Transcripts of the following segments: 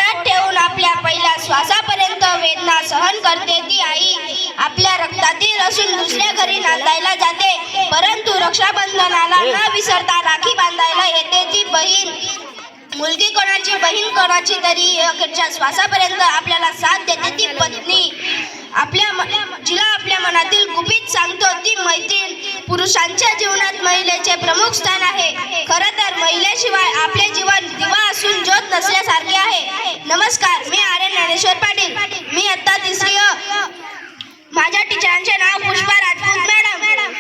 पोटात ठेवून आपल्या पहिल्या श्वासापर्यंत वेदना सहन करते ती आई आपल्या रक्तातील असून दुसऱ्या घरी नांदायला जाते, परंतु रक्षाबंधनाला न विसरता राखी बांधायला येते ती बहीण. मुलगी कोणाची, बहीण कोणाची तरी अखेरच्या श्वासापर्यंत आपल्याला साथ देते ती पत्नी. जिला आपल्या मनातील गुपित सांगतो ती मैत्रीण. पुरुषांच्या जीवनात महिलेचे प्रमुख स्थान आहे. खरं तर महिलेशिवाय आपले जीवन दिवा असून ज्योत नसल्यासारखे आहे. नमस्कार, मी आर्य ज्ञानेश्वर पाटील. मी इयत्ता 3री. माझ्या टीचरांचे नाव पुष्पा राजपूत मॅडम.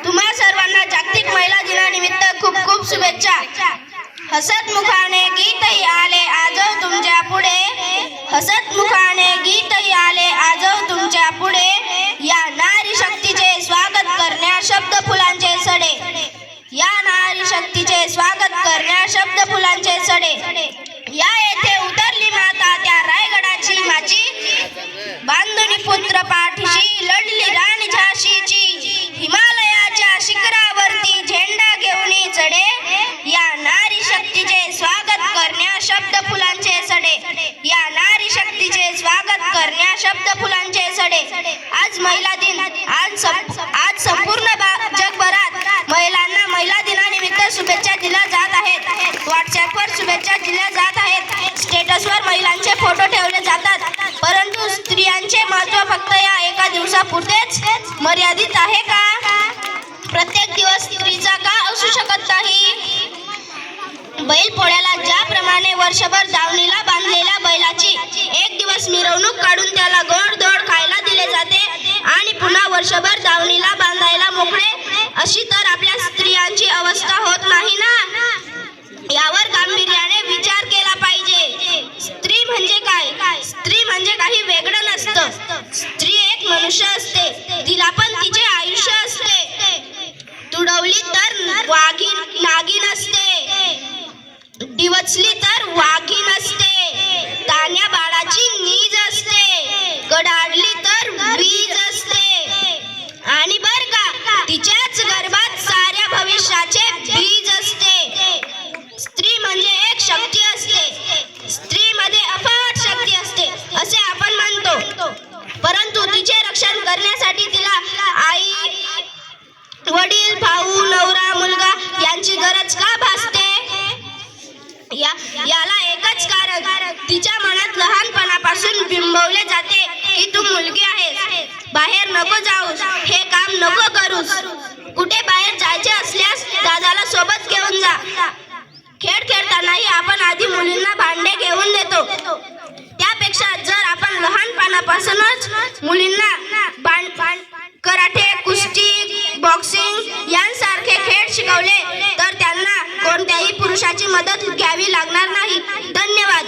तुम्हा सर्वांना जागतिक महिला दिनानिमित्त खूप खूप शुभेच्छा. हसत मुखाने गीतही आले आजव तुमच्या पुढे, हसत मुखाने गीतही आले आजव तुमच्या पुढे. या नारी शक्तीचे स्वागत करण्या शब्द फुलांचे सडे, या नारी शक्तीचे स्वागत करण्या शब्द फुलांचे सडे. या येथे उतरली माता त्या रायगडाची माझी, बांधुनी पुत्र पाठीशी लढली राणी झाशीची. हिमालयाच्या शिखरावरती झेंडा घेऊन चढे, या नारी शक्तीचे स्वागत करण्या शब्द फुलांचे सडे, या नारी शक्तीचे स्वागत करण्या शब्द फुलांचे सडे. आज महिला दिन. आज संपूर्ण जगभरात महिलांना महिला दिनानिमित्त शुभेच्छा दिल्या जात आहेत. व्हॉट्सअपवर शुभेच्छा दिल्या जात आहेत. स्टेटसवर महिलांचे फोटो ठेवले जातात, परंतु स्त्रियांचे महत्त्व फक्त या एका दिवसापुरतेच मर्यादित आहे का? प्रत्येक दिवस स्त्रीचा का असू शकत नाही? बैलपोळ्याला ज्याप्रमाणे वर्षभर दावणीला बांधलेल्या बैलाची एक दिवस मिरवणूक काढून त्याला गोड धोड खायला दिले जाते आणि पुन्हा वर्षभर दावणीला बांधायला मोकळे, अशी तर आपल्या स्त्रियांची अवस्था होत नाही ना. यावर गांभीर्याने विचार केला पाहिजे. स्त्री म्हणजे काय? स्त्री म्हणजे काही वेगळं नसतं. स्त्री एक मनुष्य असते, तिला पण तिचे आयुष्य असते. तुडवली तर नागिन असते, डिवचली तर वाघीण असते. तान्या बाळाची नीज असते, कडाडली तर वीज असते. आणि बर का, तिच्याच गर्भात साऱ्या भविष्याचे बीज असते. स्त्री म्हणजे एक शक्ती असते, स्त्रीमध्ये अफाट शक्ती असते असे आपण म्हणतो, परंतु तिचे रक्षण करण्यासाठी तिला आई, वडील, भाऊ, नवरा, मुलगा यांची गरज का भासते? याला एकच कारण, तिच्या मनात लहानपणापासून बिंबवले जाते की तू मुलगी आहेस, बाहेर नको जाऊस, हे काम नको करूस. कुठे बाहेर जायचे असल्यास दादाला सोबत घेऊन जा. खेळ खेळतानाही आपण आधी मुलींना भांडे घेऊन देतो. त्यापेक्षा जर आपण लहानपणापासूनच मुलींना कराटे, कुस्ती, बॉक्सिंग यांसारखे खेळ शिकवले तर त्यांना कोणत्याही पुरुषाची मदत घ्यावी लागणार नाही. धन्यवाद.